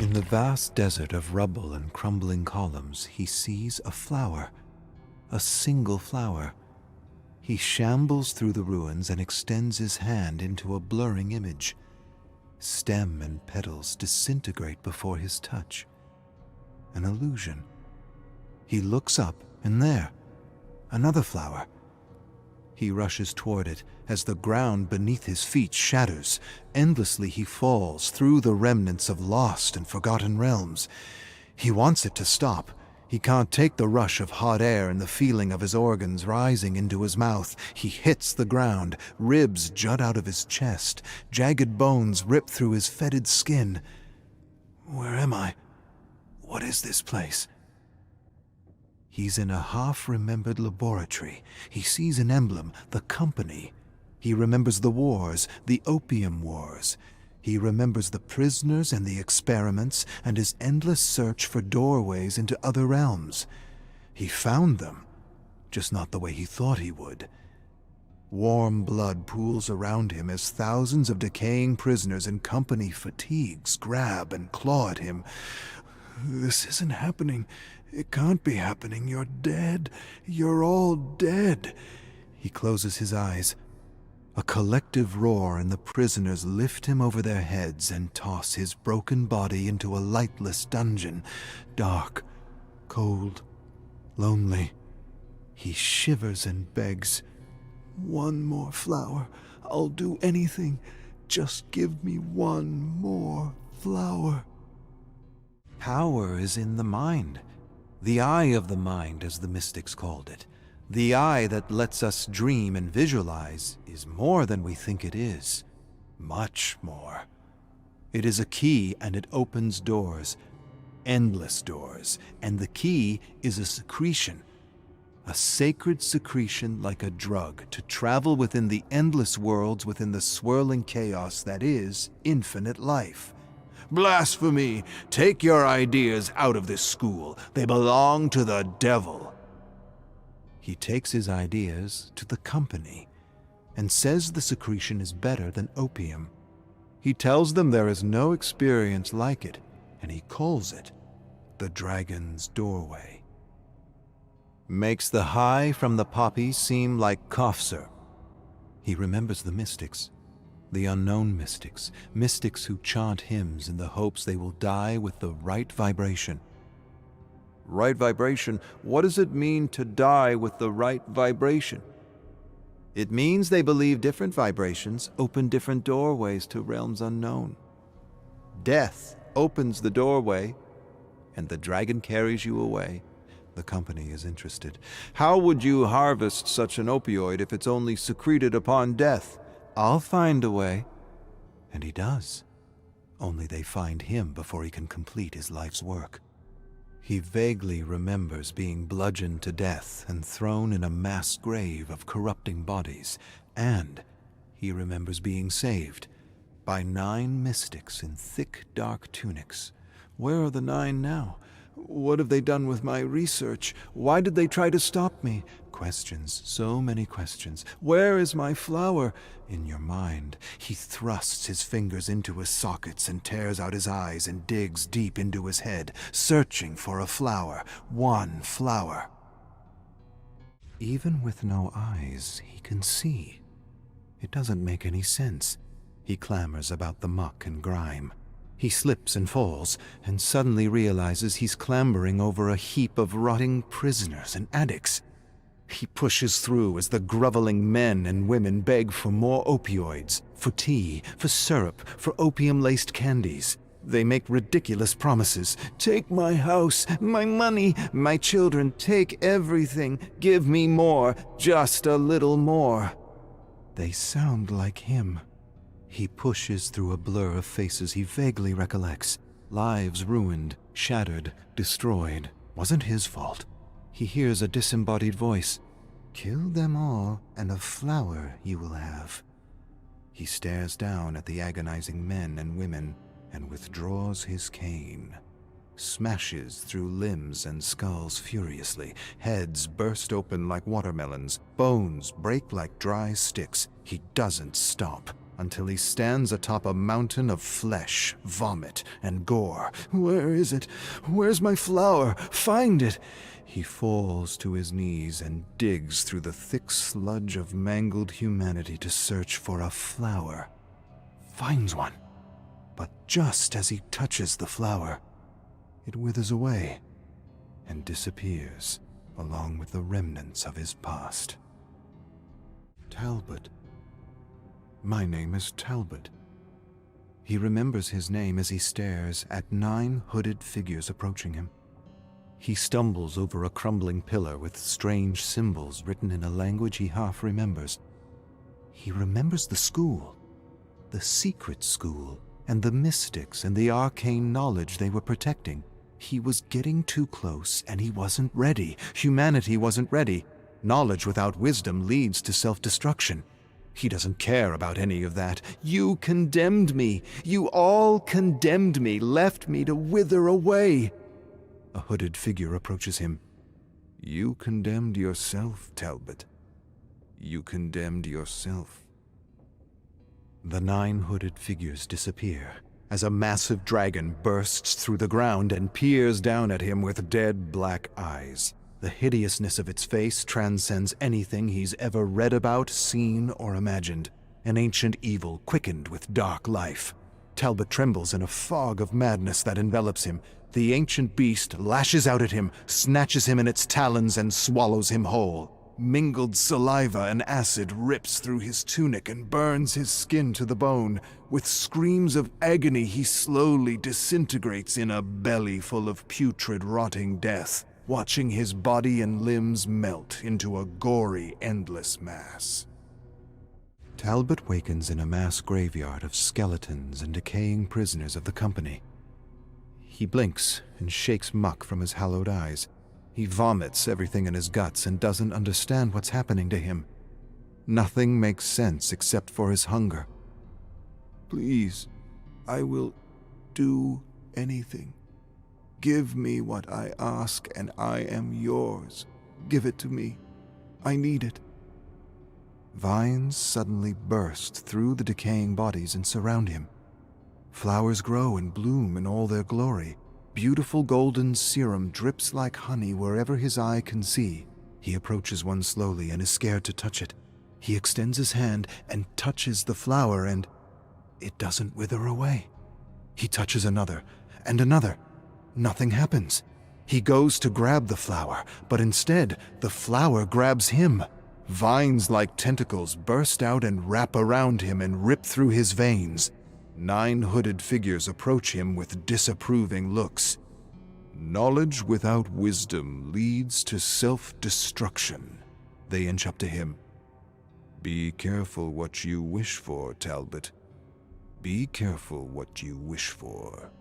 In the vast desert of rubble and crumbling columns, he sees a flower, a single flower. He shambles through the ruins and extends his hand into a blurring image. Stem and petals disintegrate before his touch. An illusion. He looks up, and there, another flower. He rushes toward it as the ground beneath his feet shatters. Endlessly he falls through the remnants of lost and forgotten realms. He wants it to stop. He can't take the rush of hot air and the feeling of his organs rising into his mouth. He hits the ground. Ribs jut out of his chest. Jagged bones rip through his fetid skin. Where am I? What is this place? He's in a half-remembered laboratory. He sees an emblem, the company. He remembers the wars, the opium wars. He remembers the prisoners and the experiments and his endless search for doorways into other realms. He found them, just not the way he thought he would. Warm blood pools around him as thousands of decaying prisoners in company fatigues grab and claw at him. This isn't happening. It can't be happening. You're dead. You're all dead. He closes his eyes. A collective roar, and the prisoners lift him over their heads and toss his broken body into a lightless dungeon. Dark, cold, lonely. He shivers and begs. One more flower. I'll do anything. Just give me one more flower. Power is in the mind. The eye of the mind, as the mystics called it. The eye that lets us dream and visualize is more than we think it is. Much more. It is a key, and it opens doors. Endless doors. And the key is a secretion. A sacred secretion like a drug to travel within the endless worlds within the swirling chaos that is infinite life. Blasphemy! Take your ideas out of this school. They belong to the devil. He takes his ideas to the company and says the secretion is better than opium. He tells them there is no experience like it, and he calls it the dragon's doorway. Makes the high from the poppy seem like cough syrup. He remembers the mystics. The unknown mystics, mystics who chant hymns in the hopes they will die with the right vibration. Right vibration? What does it mean to die with the right vibration? It means they believe different vibrations open different doorways to realms unknown. Death opens the doorway, and the dragon carries you away. The company is interested. How would you harvest such an opioid if it's only secreted upon death? I'll find a way. And he does. Only they find him before he can complete his life's work. He vaguely remembers being bludgeoned to death and thrown in a mass grave of corrupting bodies. And he remembers being saved by 9 mystics in thick, dark tunics. Where are the 9 now? What have they done with my research? Why did they try to stop me? Questions, so many questions. Where is my flower? In your mind, he thrusts his fingers into his sockets and tears out his eyes and digs deep into his head, searching for a flower. One flower. Even with no eyes, he can see. It doesn't make any sense. He clamors about the muck and grime. He slips and falls, and suddenly realizes he's clambering over a heap of rotting prisoners and addicts. He pushes through as the groveling men and women beg for more opioids, for tea, for syrup, for opium-laced candies. They make ridiculous promises. Take my house, my money, my children, take everything. Give me more, just a little more. They sound like him. He pushes through a blur of faces he vaguely recollects. Lives ruined, shattered, destroyed. Wasn't his fault. He hears a disembodied voice. Kill them all, and a flower you will have. He stares down at the agonizing men and women and withdraws his cane. Smashes through limbs and skulls furiously. Heads burst open like watermelons. Bones break like dry sticks. He doesn't stop until he stands atop a mountain of flesh, vomit, and gore. Where is it? Where's my flower? Find it! He falls to his knees and digs through the thick sludge of mangled humanity to search for a flower. Finds one. But just as he touches the flower, it withers away and disappears along with the remnants of his past. Talbot. My name is Talbot. He remembers his name as he stares at 9 hooded figures approaching him. He stumbles over a crumbling pillar with strange symbols written in a language he half remembers. He remembers the school, the secret school, and the mystics and the arcane knowledge they were protecting. He was getting too close, and he wasn't ready. Humanity wasn't ready. Knowledge without wisdom leads to self-destruction. He doesn't care about any of that. You condemned me. You all condemned me, left me to wither away. A hooded figure approaches him. You condemned yourself, Talbot. You condemned yourself. The 9 hooded figures disappear as a massive dragon bursts through the ground and peers down at him with dead black eyes. The hideousness of its face transcends anything he's ever read about, seen, or imagined. An ancient evil quickened with dark life. Talbot trembles in a fog of madness that envelops him. The ancient beast lashes out at him, snatches him in its talons, and swallows him whole. Mingled saliva and acid rips through his tunic and burns his skin to the bone. With screams of agony, he slowly disintegrates in a belly full of putrid, rotting death, watching his body and limbs melt into a gory, endless mass. Talbot wakens in a mass graveyard of skeletons and decaying prisoners of the company. He blinks and shakes muck from his hallowed eyes. He vomits everything in his guts and doesn't understand what's happening to him. Nothing makes sense except for his hunger. Please, I will do anything. Give me what I ask, and I am yours. Give it to me. I need it. Vines suddenly burst through the decaying bodies and surround him. Flowers grow and bloom in all their glory. Beautiful golden serum drips like honey wherever his eye can see. He approaches one slowly and is scared to touch it. He extends his hand and touches the flower, and it doesn't wither away. He touches another and another. Nothing happens. He goes to grab the flower, but instead, the flower grabs him. Vines like tentacles burst out and wrap around him and rip through his veins. 9 hooded figures approach him with disapproving looks. Knowledge without wisdom leads to self-destruction. They inch up to him. Be careful what you wish for, Talbot. Be careful what you wish for.